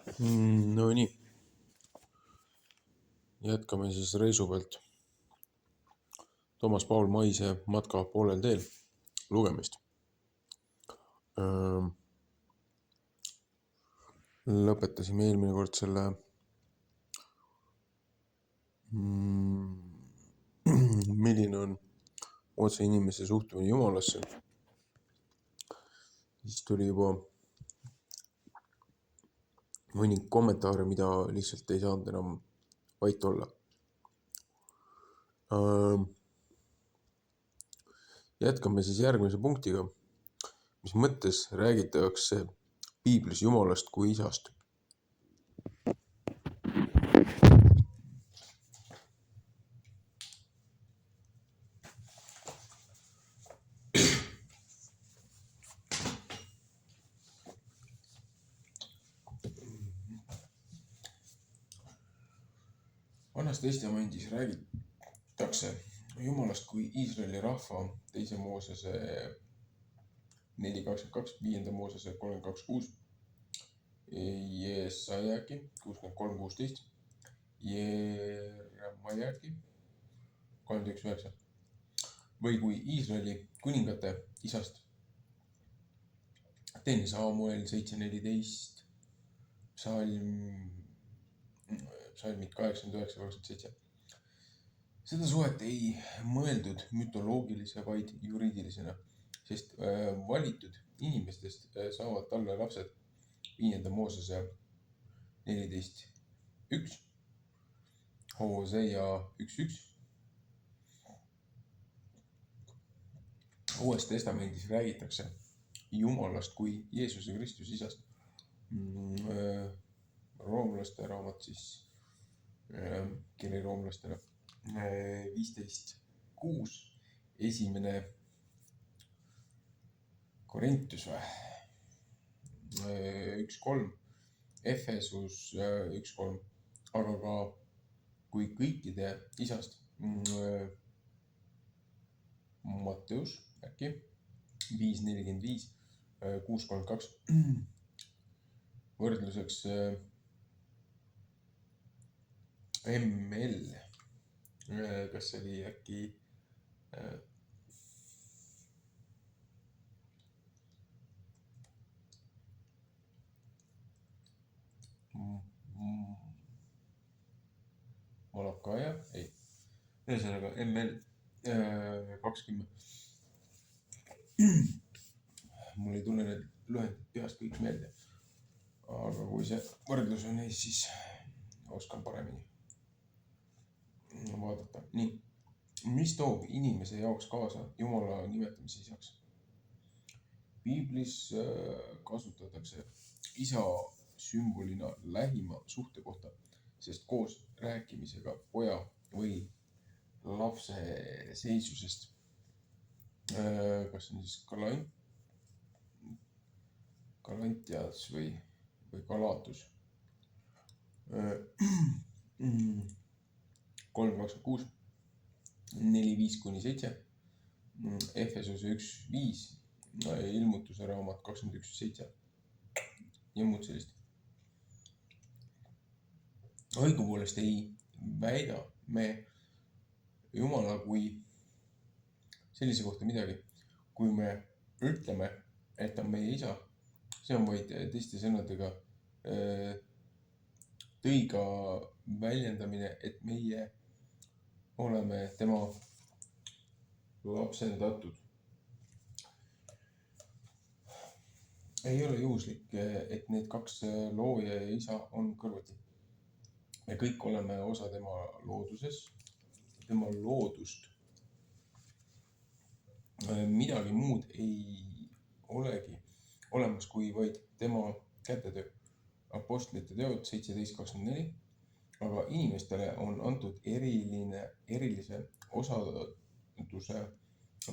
No nii, jätkame siis reisu pealt Toomas Paul Maise Matka poolel teel lugemist. Lõpetasime eelmine kord selle milline on otse inimese suhtumine Jumalasse. Siis tuli juba mõni kommentaare, mida lihtsalt ei saanud enam vait olla. Jätkame siis järgmise punktiga, mis mõttes räägitakse piiblis Jumalast kui isast. Vanas testamendis räägitakse Jumalast kui Iisraeli rahva 2. Moosese 4.22, 5. Moosese 32.6, Jesajaki 63.16, Jeremajaki 31.9 või kui Iisraeli kuningate isast. Teine Saamuel 7.14, psalmid 89.27. Seda suhet ei mõeldud mütoloogilise, vaid juriidilisena, sest valitud inimestest saavad talle lapsed 5. Moosese 14.1, Hosea 1.1. Uues testamendis räägitakse Jumalast kui Jeesuse Kristus isast. Roomlaste raamat siis, kiri roomlastele 15.6, esimene Korintus 1.3, Efesus 1.3, aga ka kui kõikide isast Matteus äkki 5.45, 6.32, võrdluseks ML, kas see oli äkki Malakaja, ei, ühesõnaga ML 20. Mul ei tule need lühendid peast kõik meelde, aga kui see võrdlus on ees, siis oskan paremini vaadata. Nii, mis toob inimese jaoks kaasa Jumala nimetamise isaks? Piiblis kasutatakse isa sümbolina lähima suhte kohta, sest koos rääkimisega poja või lapse seisusest, kas on siis Galantias või Galatus 3.26, 4.5-7, Efesuse 1.5, ilmutuse raamat 21.7 ja muud sellist. Õigupoolest ei väida me Jumala kui sellise kohta midagi, kui me ütleme, et ta on meie isa. See on vaid teiste sõnadega tõiga väljendamine, et meie oleme tema lapsendatud. Ei ole juhuslik, et need kaks looja ja isa on kõrvuti. Me kõik oleme osa tema looduses, tema loodust. Midagi muud ei olegi olemas kui vaid tema kätetöö. Apostlite teod 17.24, aga inimestele on antud erilise osaduse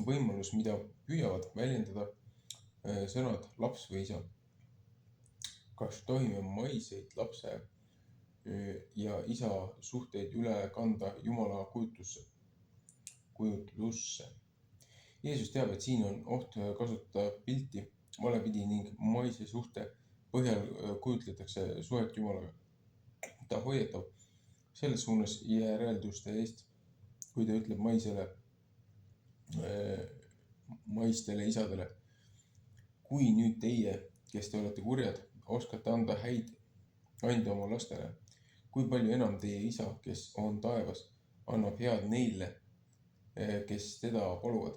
võimalus, mida püüavad väljendada sõnad laps või isa. Kas tohime maiseid lapse ja isa suhteid üle kanda Jumala kujutlusse? Jeesus teab, et siin on oht kasutada pilti valepidi ning maise suhte põhjal kujutletakse suhet Jumalaga. Ta hoiatab selles suunas järelduste eest, kui ta ütleb maistele isadele: kui nüüd teie, kes te olete kurjad, oskate anda häid ande oma lastele, kui palju enam teie isa, kes on taevas, annab head neile, kes teda paluvad.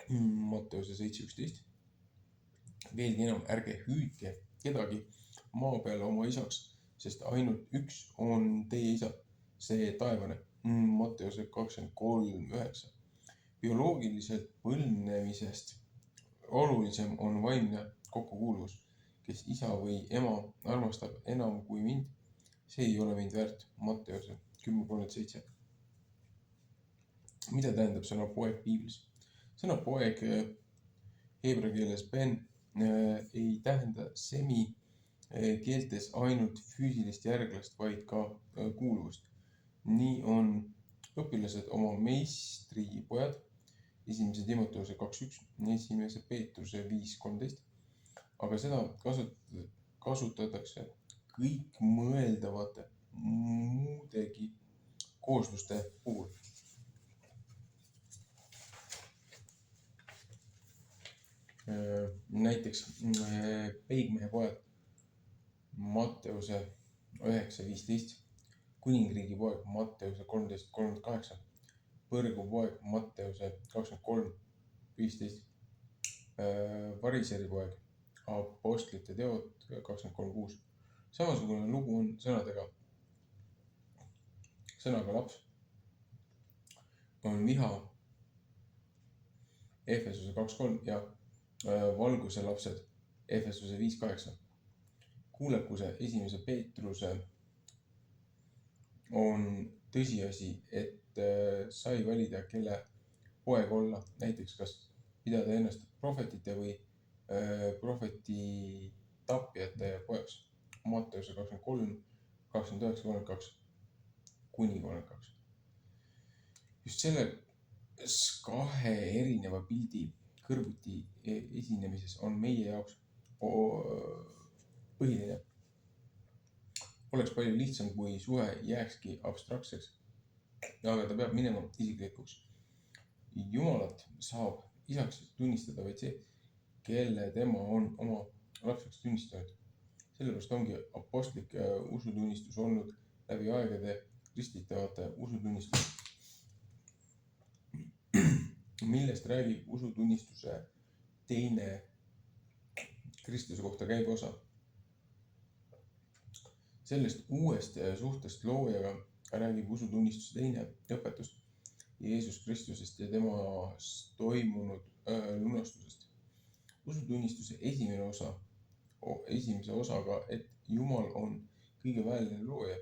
Matteuse 7:11. Veelgi enam, ärge hüüdke kedagi maa peal oma isaks, sest ainult üks on teie isa, see taevane. Matteuse 23:9. Bioloogiliselt põlvnemisest olulisem on vaimne kokkukuuluvus. Kes isa või ema armastab enam kui mind, see ei ole mind väärt. Matteuse 10:37. Mida tähendab sõna poeg piiblis? Sõna poeg heebrea keeles ben ei tähenda semi keeltes ainult füüsilist järglast, vaid ka kuuluvust. Nii on õpilased oma meistripojad, 1. Timoteuse 2:1, 1. Peetruse 5:13, aga seda kasutatakse kõikmõeldavate muudegi koosluste puhul. Näiteks peigmehe poeg Matteuse 9:15, kuningriigi poeg Matteuse 13:38, põrgu poeg Matteuse 23:15, variseri poeg Apostlite teod 23:6. Samasugune lugu on sõnaga laps on viha Efesuse 2:3 ja valguse lapsed Efesuse 5:8. Kuulekuse 1. Peetruse on tõsiasi, et sai valida, kelle poeg olla, näiteks kas pidada ennast prohvetite või prohveti tapjate pojaks. Matteuse 23, 29, 32 kuni 32. Just selles kahe erineva pildi kõrvuti esinemises on meie jaoks põhiline. Oleks palju lihtsam, kui suhe jääkski abstraktseks, aga ta peab minema isiklikuks. Jumalat saab isaks tunnistada vaid see, kelle tema on oma lapseks tunnistanud. Sellepärast ongi apostlik usutunnistus olnud läbi aegade kristitavate usutunnistus. Millest räägib usutunnistuse teine Kristuse kohta käiv osa? Sellest uuest suhtest loojaga räägib usutunnistuse teine õpetus Jeesus Kristusest ja temast toimunud lunastusest. Usutunnistuse esimese osaga, et Jumal on kõige väeline looja,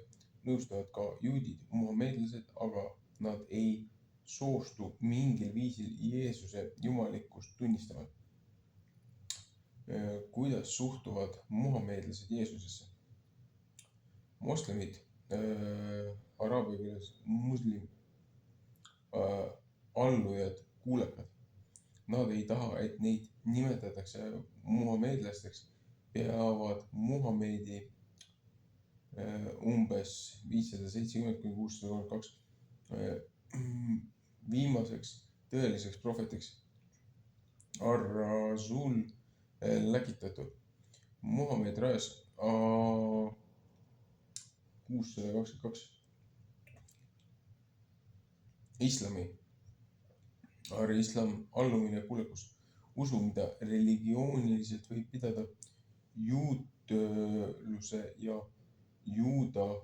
nõustuvad ka juudid, muhameedlased, aga nad ei soostu mingil viisil Jeesuse jumalikkust tunnistama. Kuidas suhtuvad muhameedlased Jeesusesse? Moslemid, araabia keeles muslim, allujad, kuulekad. Nad ei taha, et neid nimetatakse muhameedlasteks, peavad Muhamedi umbes 570-632 viimaseks tõeliseks prohvetiks Ar-Rasul läkitatud. Muhamed rajas 622 islami. Islam, allumine ja kuulekus. Usu, mida religiooniliselt võib pidada juutluse ja juuda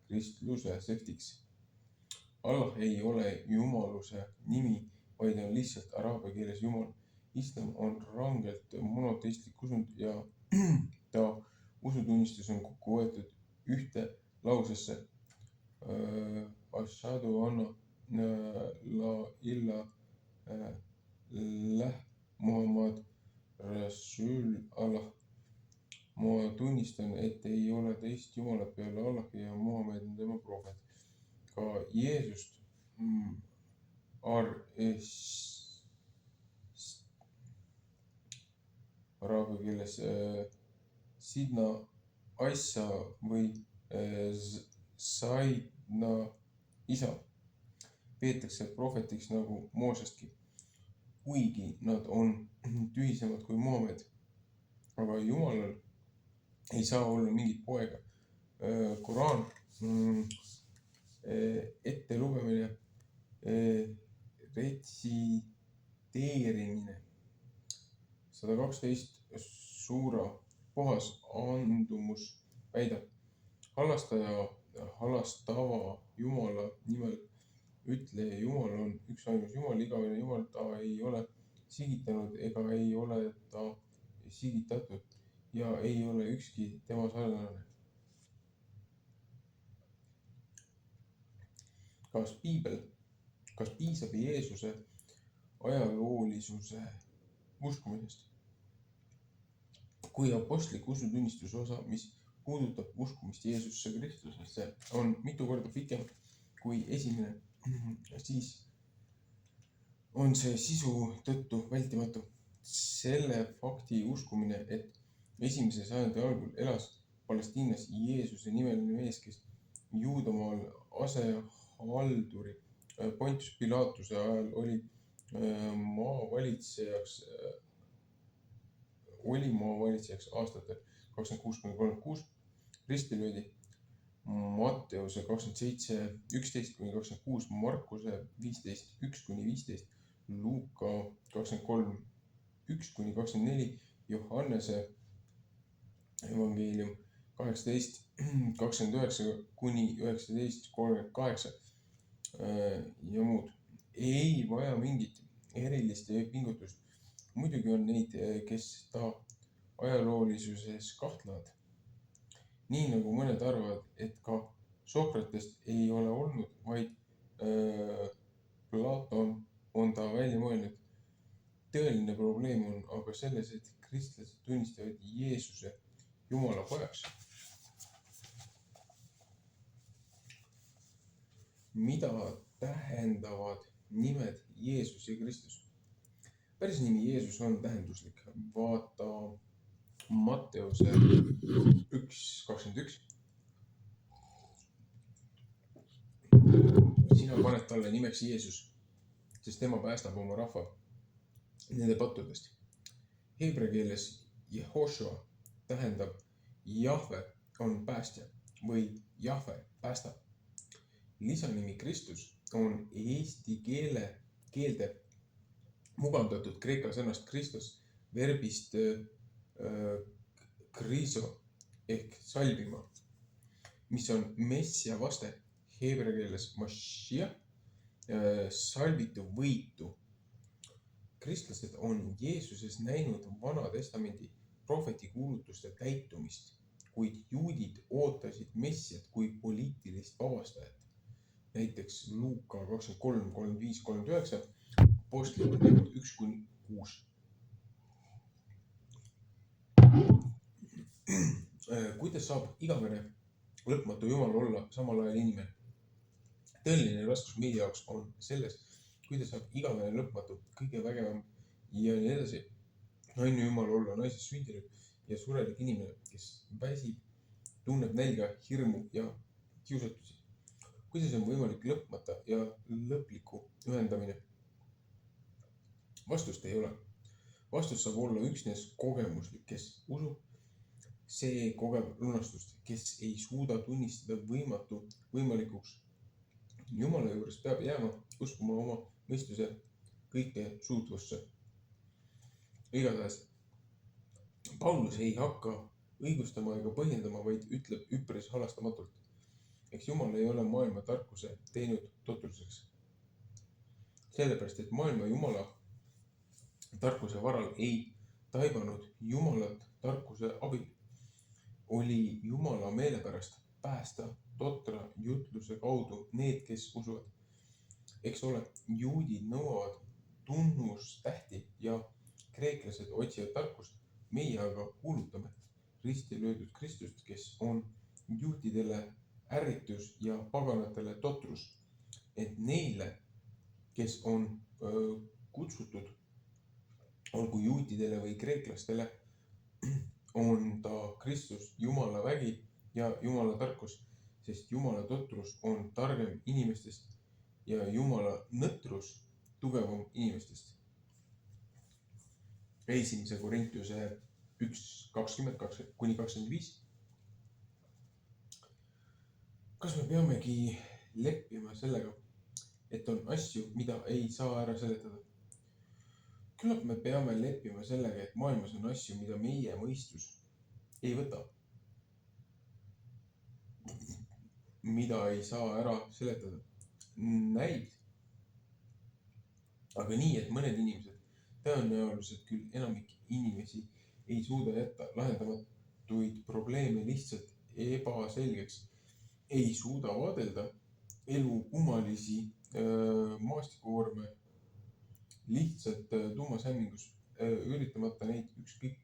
kristluse sektiks. Allah ei ole jumaluse nimi, vaid on lihtsalt araabia keeles Jumal. Islam on rangelt monoteistlik usund ja ta usutunnistus on kokku võetud ühte lausesse. Ashhadu anna la ilaha Muhammad Rasul Allah. Ma tunnistan, et ei ole teist Jumalat peale Allahi ja Muhamed on tema prohvet. Ka Jeesust araabia keeles Sidna Issa või Saidna isa, peetakse prohvetiks nagu Moosestki, kuigi nad on tühisemad kui Muhamed. Aga Jumalal ei saa olla mingit poega. Koraan, ettelugemine, retsiteerimine, 112 suura, puhas andumus väidab, halastava Jumala nimel ütle, Jumal on üksainus Jumal, igavene Jumal, ta ei ole sigitanud ega ei ole ta sigitatud ja ei ole ükski tema sarnane. Kas piisab Jeesuse ajaloolisuse uskumisest? Kui apostlik usutunnistuse osa, mis puudutab uskumist Jeesusse Kristusesse, on mitu korda pikem kui esimene, siis on see sisu tõttu vältimatu. Selle fakti uskumine, et esimese sajandi algul elas Palestiinas Jeesuse nimeline mees, kes Juudamaal asehalduri Pontius Pilatuse ajal oli maavalitsejaks aastatel 26–36, risti löödi Matteuse 27:11–26, Markuse 15:1–15, Luuka 23:1–24, Johannese evangeelium 18:29–19:38 ja muud. Ei vaja mingit erilist pingutust. Muidugi on neid, kes ta ajaloolisuses kahtlevad. Nii nagu mõned arvavad, et ka Sokratest ei ole olnud, vaid Platon on ta välja mõelnud. Tõeline probleem on aga selles, et kristlased tunnistavad Jeesuse Jumala pojaks. Mida tähendavad nimed Jeesus ja Kristus? Päris nimi Jeesus on tähenduslik. Vaata Matteuse 1:21. Sina paned talle nimeks Jeesus, sest tema päästab oma rahva nende pattudest. Heebrea keeles Jehoshua tähendab Jahve on päästja või Jahve päästab. Lisanimi Kristus on eesti keelde mugandatud kreeka sõnast Kristus verbist kriso ehk salvima, mis on messia vaste, heebrea keeles Mashiach, salvitu võitu. Kristlased on Jeesuses näinud Vana Testamendi prohvetikuulutuste täitumist, kuid juudid ootasid messiat kui poliitilist vabastajat. Näiteks Luuka 23, 35, 39, Apostlikud teod 1–6. Kuidas saab igavene lõpmatu Jumal olla samal ajal inimene? Tõeline raskus meie jaoks on selles, kuidas saab igavene lõpmatu, kõige vägevam ja nii edasi naine Jumal olla naisest sündinud ja surelik inimene, kes väsib, tunneb nälga, hirmu ja kiusatusi. Kuidas on võimalik lõpmata ja lõplikku ühendamine? Vastust ei ole. Vastus saab olla üksnes kogemuslik, kes usub, see kogeb lunastust, kes ei suuda tunnistada võimatu võimalikuks. Jumala juures peab jääma uskuma oma mõistuse kõike suutvusse. Igatahes, Paulus ei hakka õigustama ega põhjendama, vaid ütleb üpris halastamatult. Eks Jumal ei ole maailma tarkuse teinud totruseks. Sellepärast, et maailma Jumala tarkuse varal ei taibanud Jumalat tarkuse abil. Oli Jumala meelepärast päästa totra jutluse kaudu need, kes usuvad. Eks ole, juudid nõuavad tunnustähti ja kreeklased otsivad tarkust. Meie aga kuulutame risti löödud Kristust, kes on juutidele ärritus ja paganatele totrus. Et neile, kes on kutsutud, olgu juutidele või kreeklastele, on ta Kristus, Jumala vägi ja Jumala tarkus, sest Jumala totrus on targem inimestest ja Jumala nõtrus tugevam inimestest. Esimese Korintuse 1:20-25. Kas me peamegi leppima sellega, et on asju, mida ei saa ära seletada? Küllap me peame leppima sellega, et maailmas on asju, mida meie mõistus ei võta, mida ei saa ära seletada. Näib aga nii, et mõned inimesed, tõenäoliselt küll enamik inimesi, ei suuda jätta lahendamatuid probleeme lihtsalt ebaselgeks, ei suuda vaadelda elu kummalisi maastikuvorme lihtsalt tuumas hämmingus, üritamata neid ükskõik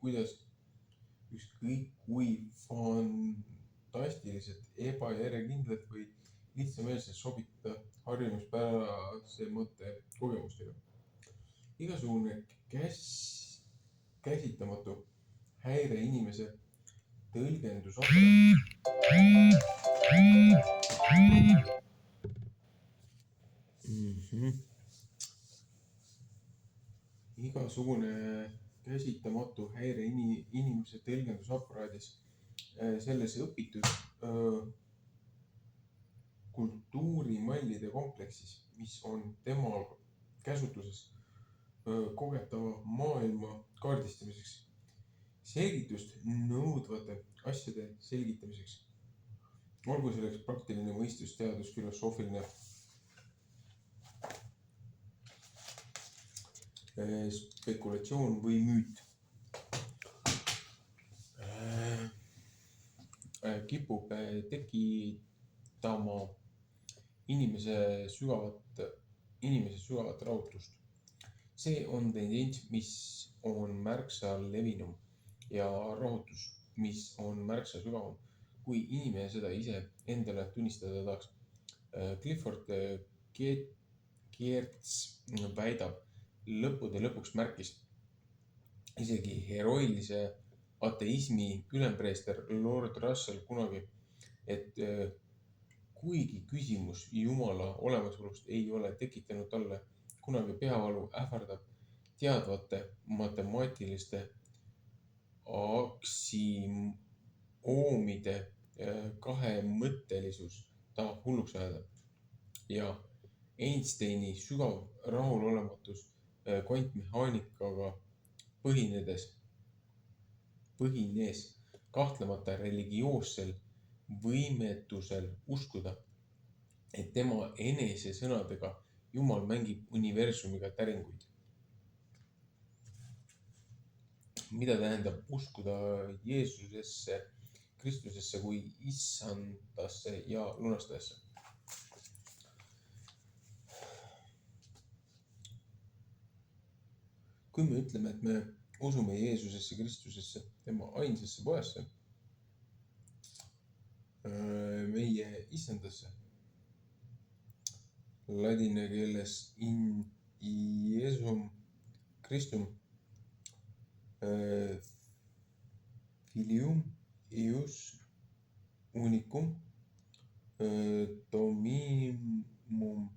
kui fantastiliselt, ebajärjekindlalt või lihtsameelselt sobitada harjumuspärasemate kogemustega. Igasugune käsitamatu häire inimese igasugune käsitamatu häire inimese tõlgendusaparaadis, selles õpitud kultuurimallide kompleksis, mis on tema käsutuses kogetava maailma kaardistamiseks, selgitust nõudvate asjade selgitamiseks. Olgu selleks praktiline mõistus, teadus, filosoofiline spekulatsioon või müüt. Kipub tekitama inimese sügavat rahutust. See on tendents, mis on märksa levinum ja rahutus, mis on märksa sügavam, kui inimene seda ise endale tunnistada tahaks. Clifford Geertz väidab, lõppude lõpuks märkis isegi heroilise ateismi ülempreester Lord Russell kunagi, et kuigi küsimus Jumala olemasolust ei ole tekitanud talle kunagi peavalu, ähvardab teadvate matemaatiliste aksimoomide kahemõttelisus tahab hulluks ajada ja Einsteini sügav rahulolematus kvantmehaanikaga põhines kahtlemata religioossel võimetusel uskuda, et tema enese sõnadega Jumal mängib universumiga täringuid. Mida tähendab uskuda Jeesusesse, Kristusesse kui issandasse ja lunastajasse? Kui me ütleme, et me usume Jeesusesse, Kristusesse, tema ainsasse pojasse, meie issandasse, ladina keeles in Iesum Christum, filium eius unicum, dominum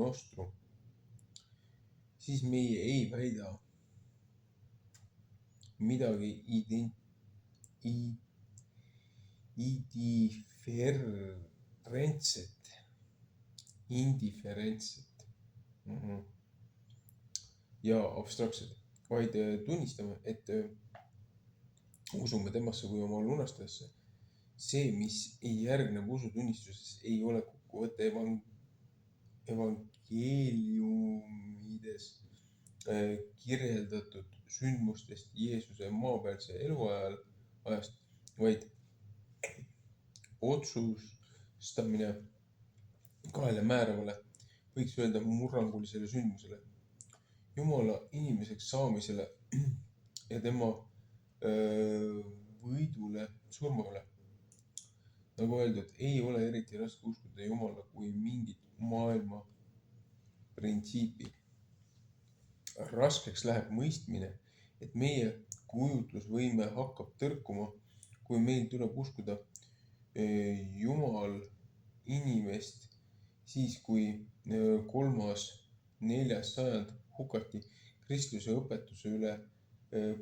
nostrum, siis meie ei väida midagi indiferentset ja abstraktset, vaid tunnistame, et usume temasse kui oma lunastajasse. See, mis järgneb usutunnistuses, ei ole kokkuvõte evangeeliumides kirjeldatud sündmustest Jeesuse maapealse eluajast, vaid otsustamine kahele määravale, võiks öelda murrangulisele sündmusele, Jumala inimeseks saamisele ja tema võidule surma üle. Nagu öeldud, ei ole eriti raske uskuda Jumala kui mingit maailma printsiipi. Raskeks läheb mõistmine, et meie kujutlusvõime hakkab tõrkuma, kui meil tuleb uskuda Jumal inimest, siis kui 3.–4. sajand hukati kristluse õpetuse üle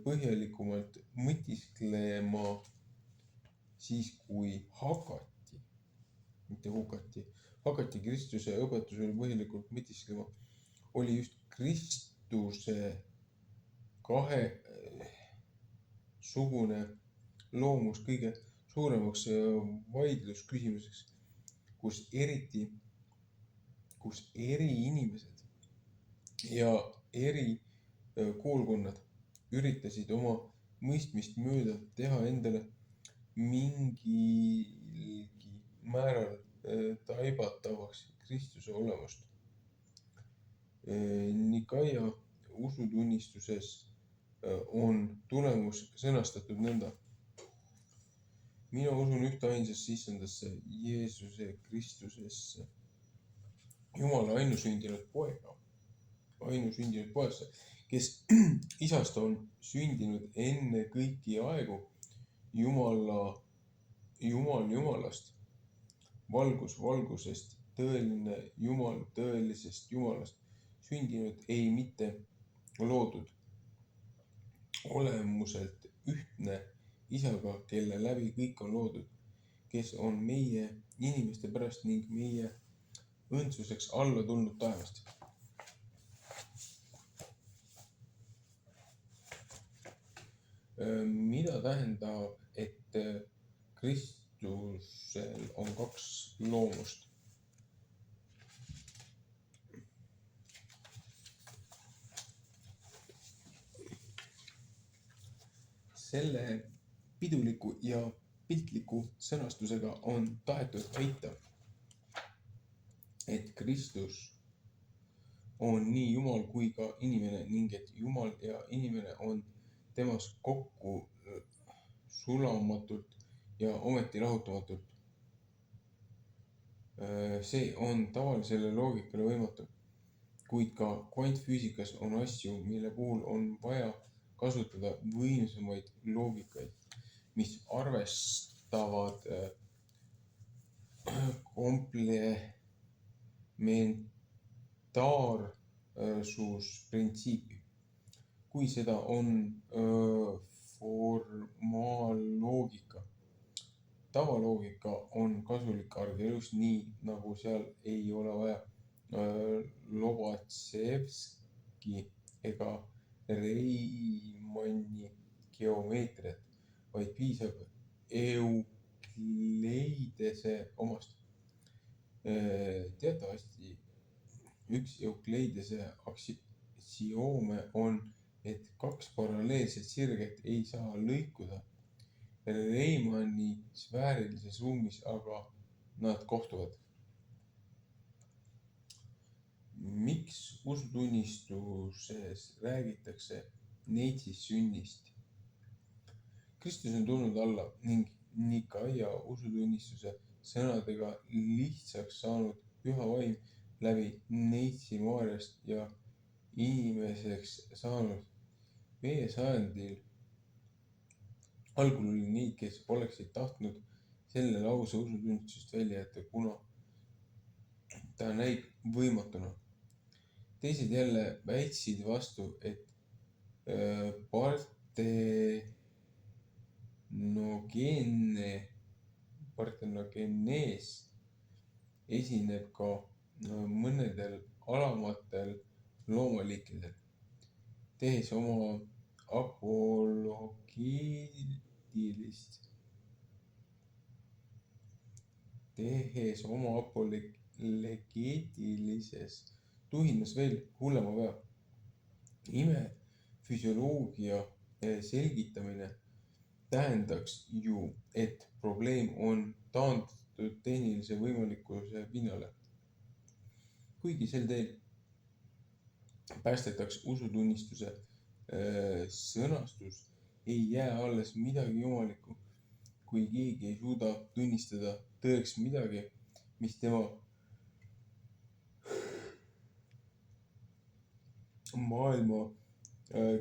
põhjalikumalt mõtisklema, siis kui hakati kristluse õpetuse üle põhjalikult mõtisklema, oli just Kristuse kahesugune loomus kõige suuremaks vaidlusküsimuseks, kus eri inimesed ja eri koolkonnad üritasid oma mõistmist mööda teha endale mingilgi määral taibatavaks Kristuse olemust. Nikaia usutunnistuses on tulemus sõnastatud nõnda. Mina usun ühteainsasse issandasse, Jeesuse Kristusesse, Jumala ainusündinud pojasse, kes isast on sündinud enne kõiki aegu, Jumal Jumalast, valgus valgusest, tõeline Jumal tõelisest Jumalast, sündinud ei mitte loodud, olemuselt ühtne isaga, kelle läbi kõik on loodud, kes on meie inimeste pärast ning meie õndsuseks alla tulnud taevast. Mida tähendab, et Kristusel on 2 loomust? Selle piduliku ja piltliku sõnastusega on tahetud väita, et Kristus on nii Jumal kui ka inimene ning et Jumal ja inimene on temas kokku sulamatult ja ometi lahutamatult. See on tavalisele loogikale võimatu, kuid ka kvantfüüsikas on asju, mille puhul on vaja kasutada võimsamaid loogikaid, mis arvestavad komplementаарsusprintsiipi. Kui seda on formaalloogika. Tavaloogika on kasulik argielus, nii nagu seal ei ole vaja Lobatsevski ega Reimanni geomeetriat, vaid piisab Eukleidese omast. Teatavasti üks Eukleidese aktsioome on, et 2 paralleelset sirget ei saa lõikuda. Reimanni sfäärilises ruumis aga nad kohtuvad. Miks usutunnistuses räägitakse neitsist sünnist? Kristus on tulnud alla ning Nikaia usutunnistuse sõnadega lihtsaks saanud püha vaim läbi neitsi Maarjast ja inimeseks saanud. Meie sajandil algul oli neid, kes oleksid tahtnud selle lause usutunnistusest välja jätta, kuna ta näib võimatuna. Teised jälle väitsid vastu, et partenogenees esineb ka mõnedel alamatel loomaliikidel, tehes oma apologeetilises tuhinas veel hullema vea. Imefüsioloogia selgitamine tähendaks ju, et probleem on taandatud tehnilise võimalikkuse pinnale. Kuigi sel teel päästetaks usutunnistuse sõnastus, ei jää alles midagi jumalikku, kui keegi ei suuda tunnistada tõeks midagi, mis tema maailma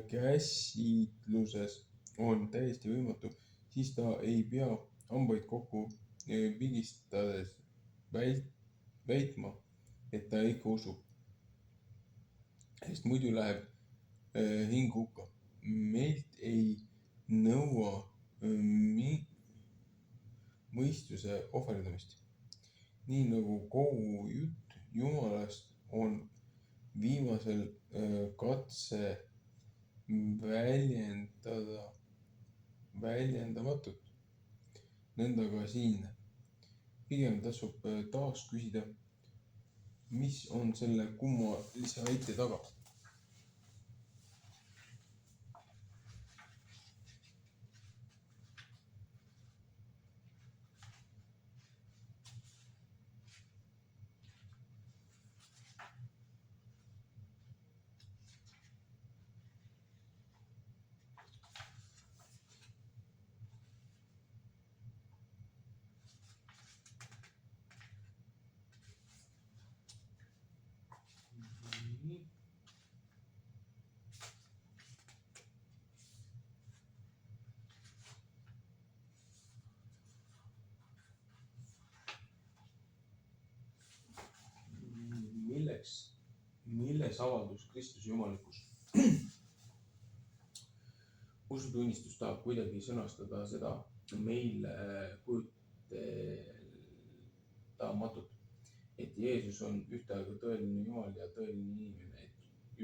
käsitluses on täiesti võimatu, siis ta ei pea hambaid kokku pigistades väitma, et ta ikka usub, sest muidu läheb hing hukka. Meilt ei nõua mõistuse ohverdamist, nii nagu kogu jutt Jumalast on viimasel katse väljendamatut, nõnda ka siin. Pigem tasub taas küsida, mis on selle kummalise väite taga. Milles avaldus Kristuse jumalikkus? Usutunnistus tahab kuidagi sõnastada seda meile kujutelamatut, et Jeesus on ühtaegu tõeline Jumal ja tõeline inimene, et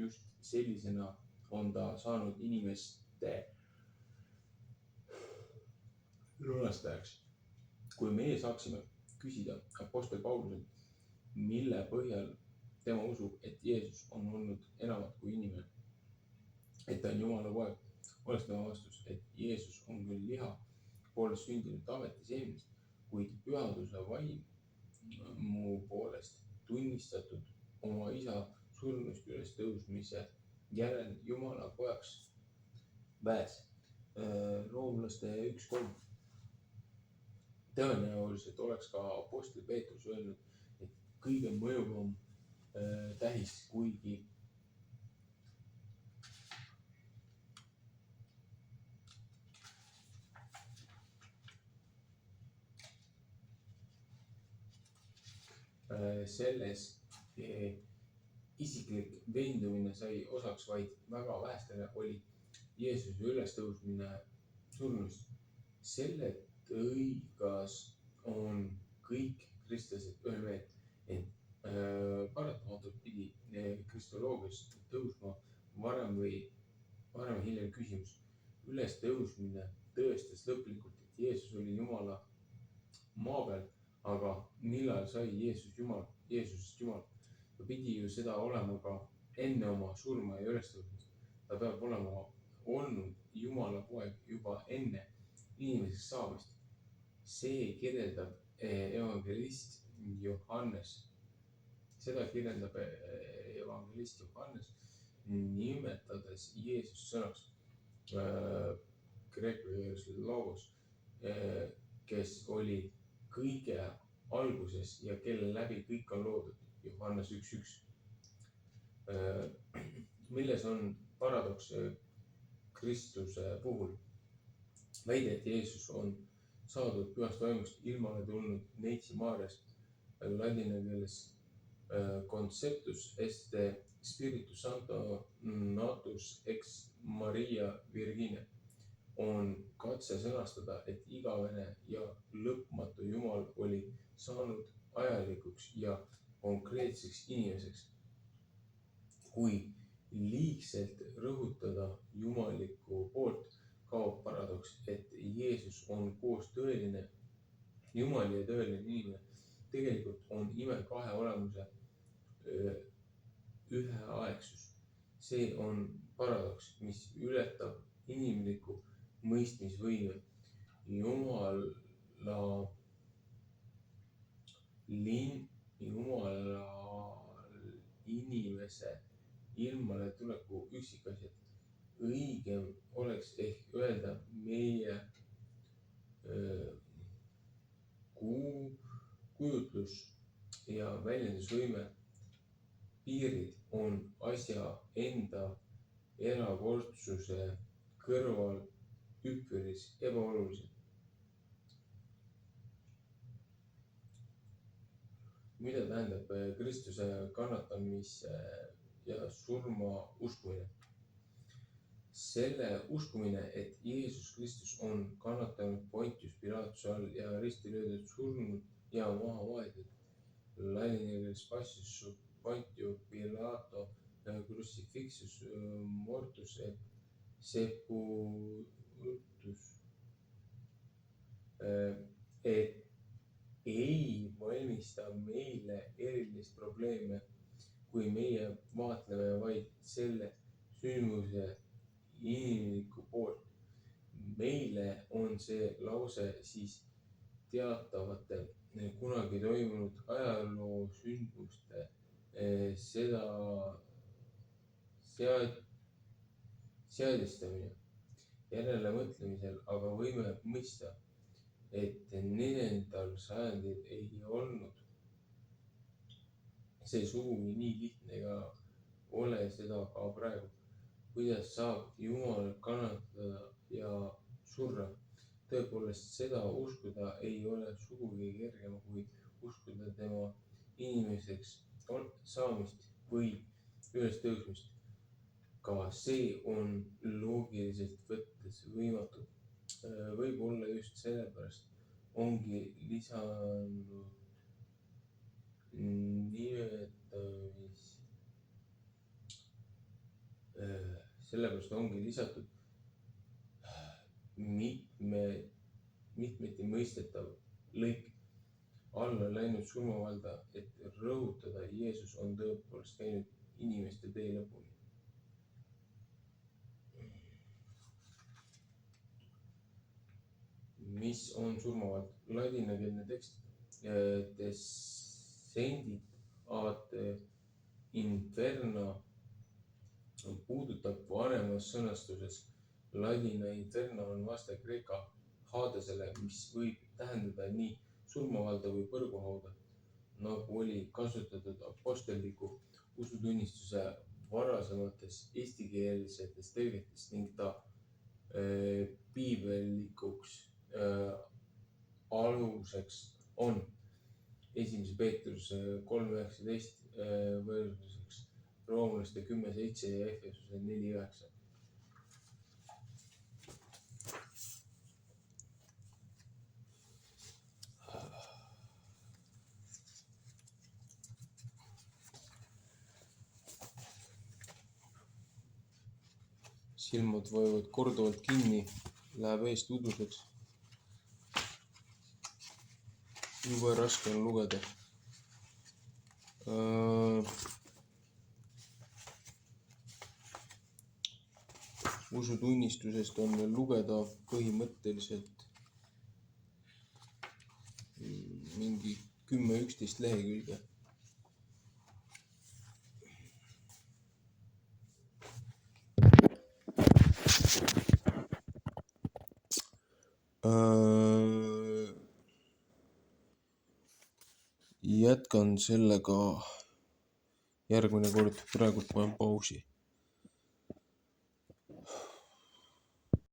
just sellisena on ta saanud inimeste lunastajaks. Kui meie saaksime küsida apostel Pauluselt, mille põhjal tema usub, et Jeesus on olnud enamat kui inimene, et ta on Jumala poeg, oleks tema vastus, et Jeesus on küll liha poolest sündinud ametis eelmist, kuid pühaduse vaimu poolest tunnistatud oma isa surnust üles tõusmise järel Jumala pojaks väes. Roomlaste 1:3. Tõenäoliselt oleks ka apostel Peetrus öelnud, et kõige mõjuvam tähis, kuigi selles isiklik veendumine sai osaks vaid väga vähestele, oli Jeesuse ülestõusmine surnust. Selle tõigas on kõik kristlased ühel meelt, et paratamatult pidi kristoloogiast tõusma varem või hiljem küsimus. Ülestõusmine tõestas lõplikult, et Jeesus oli Jumala maa peal, aga millal sai Jeesusest Jumal? Ta pidi ju seda olema ka enne oma surma ja ülestõusmist. Ta peab olema olnud Jumala poeg juba enne inimeseks saamist. See kirjeldab evangelist Johannes. Seda kirjeldab evangelist Johannes, nimetades Jeesust sõnaks kreeka keeles logos, kes oli kõige alguses ja kelle läbi kõik on loodud. Johannes 1:1. Milles on paradoks Kristuse puhul? Väide, et Jeesus on saadud pühast vaimust ilmale tulnud Neitsi Maarjast, ladina keeles conceptus est spiritus santo natus ex Maria Virgine, on katse sõnastada, et igavene ja lõpmatu Jumal oli saanud ajalikuks ja konkreetseks inimeseks. Kui liigselt rõhutada jumalikku poolt, kaob paradoks, et Jeesus on koos tõeline Jumal ja tõeline inimene. Tegelikult on ime kahe olemuse üheaegsus. See on paradoks, mis ületab inimliku mõistmisvõime. Jumala inimese ilmale tuleku üksikasjad. Õigem oleks ehk öelda meie kujutlus ja väljendusvõime piirid on asja enda erakordsuse kõrval üpris ebaolulised. mida tähendab Kristuse kannatamise ja surma uskumine? Selle uskumine, et Jeesus Kristus on kannatanud Pontius Pilatuse all ja risti löödud, surnud ja maha maetud. Ladina keeles passus sub Pontio Pilato crucifixus mortus et sepultus. Et ei valmista meile erilist probleeme, kui meie vaatleme vaid selle sündmuse inimlikku poolt. Meile on see lause siis teatavate kunagi toimunud ajaloosündmuste seadistamine. Järelemõtlemisel aga võime mõista, et 4. sajandil ei olnud see sugugi nii lihtne ega ole seda ka praegu. Kuidas saab Jumal kannatada ja surra? Tõepoolest, seda uskuda ei ole sugugi kergem kui uskuda tema inimeseks saamist või ülestõusmist. Ka see on loogiliselt võttes võimatu. Võib-olla just sellepärast ongi lisatud mitmeti mõistetav lõik alla läinud surmavalda, et rõhutada, Jeesus on tõepoolest käinud inimeste tee lõpuni. Mis on surmavald? Ladinakeelne tekst descendit ad inferna puudutab vanemas sõnastuses. Ladina inferna on vaste kreeka Hadesele, mis võib tähendada nii surmavalda või põrguhauda, nagu oli kasutatud apostelliku usutunnistuse varasemates eestikeelsetes tõlgetes ning ta piibellikuks aluseks on 1. Peetruse 3.19 võrdluseks roomlaste 10.7 ja Efesuse 4.9. Silmad vajuvad korduvalt kinni, läheb eest uduseks. Jube raske on lugeda. Usutunnistusest on veel lugeda põhimõtteliselt mingi 10-11 lehekülge. Jätkan sellega järgmine kord, praegu panen pausi.